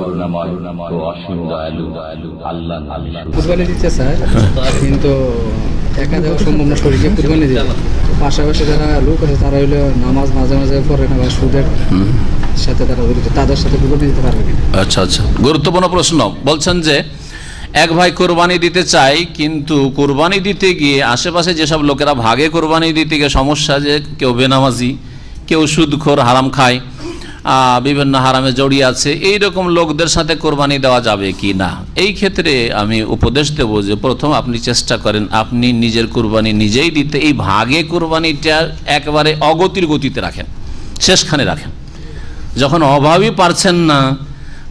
করুণাময় ও অসীম দয়ালু আল্লাহ। কুরবানি দিতে চায় কিন্তু একা দেওয়া সম্ভব না, শরীরে কুরবানি দিতে। পাশাপাশি যারা লোক আছে তারা হইলো নামাজ মাঝে মাঝে পড়ে না বা সুদের সাথে তারা জড়িত, তাদের সাথে কুরবানি দিতে পারবে কিনা? আচ্ছা আচ্ছা, গুরুত্বপূর্ণ প্রশ্ন। বলছেন যে এক ভাই কোরবানি দিতে চায়, কিন্তু কোরবানি দিতে গিয়ে আশেপাশে যেসব লোকেরা ভাগে কোরবানি দিতে গিয়ে সমস্যা, যে কেউ বেনামাজি, কেউ সুদখোর, হারাম খায়, বিভিন্ন হারামে জড়িয়ে আছে, এইরকম লোকদের সাথে কোরবানি দেওয়া যাবে কি না। এই ক্ষেত্রে আমি উপদেশ দেব যে প্রথম আপনি চেষ্টা করেন আপনি নিজের কোরবানি নিজেই দিতে। এই ভাগে কোরবানিটা একেবারে অগতির গতিতে রাখেন, শেষখানে রাখেন। যখন অভাবই পারছেন না,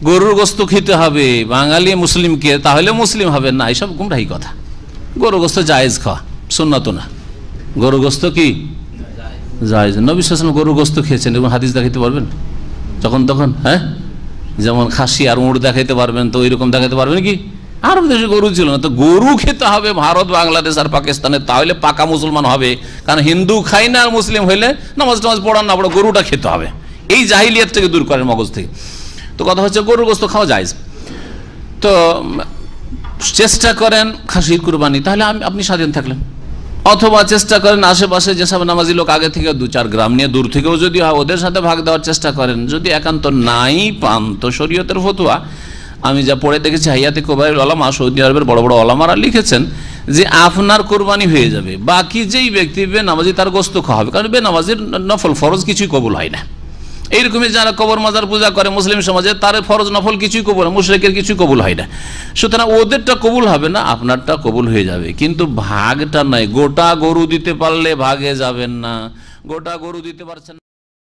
গরুর গোস্ত খেতে হবে বাঙালি মুসলিমকে, তাহলে মুসলিম হবেন না, এইসব গুমরাহি কথা। গরুর গোস্ত জায়েজ খাওয়া, সুন্নাত না। গরুর গোস্ত কি জায়েজ? নবী সাল্লাল্লাহু আলাইহি ওয়াসাল্লাম গরুর গোস্ত খেয়েছেন এবং হাদিস দেখাইতে পারবেন যখন তখন? হ্যাঁ, যেমন খাসি আর উঁট দেখাইতে পারবেন, তো ওইরকম দেখাইতে পারবেন কি? আরব দেশে গরু ছিল না, তো গরু খেতে হবে ভারত, বাংলাদেশ আর পাকিস্তানে, তাহলে পাকা মুসলমান হবে। কারণ হিন্দু খাই না আর মুসলিম হইলে নামাজ টামাজ পড়ান না পড়া, গরুটা খেতে হবে। এই জাহিলিয়াত থেকে দূর করেন মগজ থেকে। তো কথা হচ্ছে গরুর গোস্ত খাওয়া যায়, তো চেষ্টা করেন খাসির কুরবানি, তাহলে আপনি স্বাধীন থাকলেন। অথবা চেষ্টা করেন আশেপাশে যেসব নামাজি লোক আগে থেকে 2-4 গ্রাম নিয়ে দূর থেকেও যদি হয় ওদের সাথে ভাগ দেওয়ার চেষ্টা করেন। যদি একান্ত নাই পান তো শরীয়তের ফতোয়া আমি যা পড়ে দেখেছি, হাইয়াতে কুবাইরুল উলামা, সৌদি আরবের বড় বড় ওলামারা লিখেছেন যে আপনার কোরবানি হয়ে যাবে, বাকি যেই ব্যক্তি বেনামাজি তার গোস্ত খাওয়া হবে। কারণ বেনামাজির নফল ফরজ কিছুই কবুল হয় না। এইরকমই যারা কবর মাজার পূজা করে মুসলিম সমাজে, তার ফরজ নফল কিছুই কবুল হয়, মুশরিকের কিছুই কবুল হয় না। সুতরাং ওদেরটা কবুল হবে না, আপনারটা কবুল হয়ে যাবে। কিন্তু ভাগটা নাই, গোটা গরু দিতে পারলে ভাগে যাবেন না, গোটা গরু দিতে পারছেন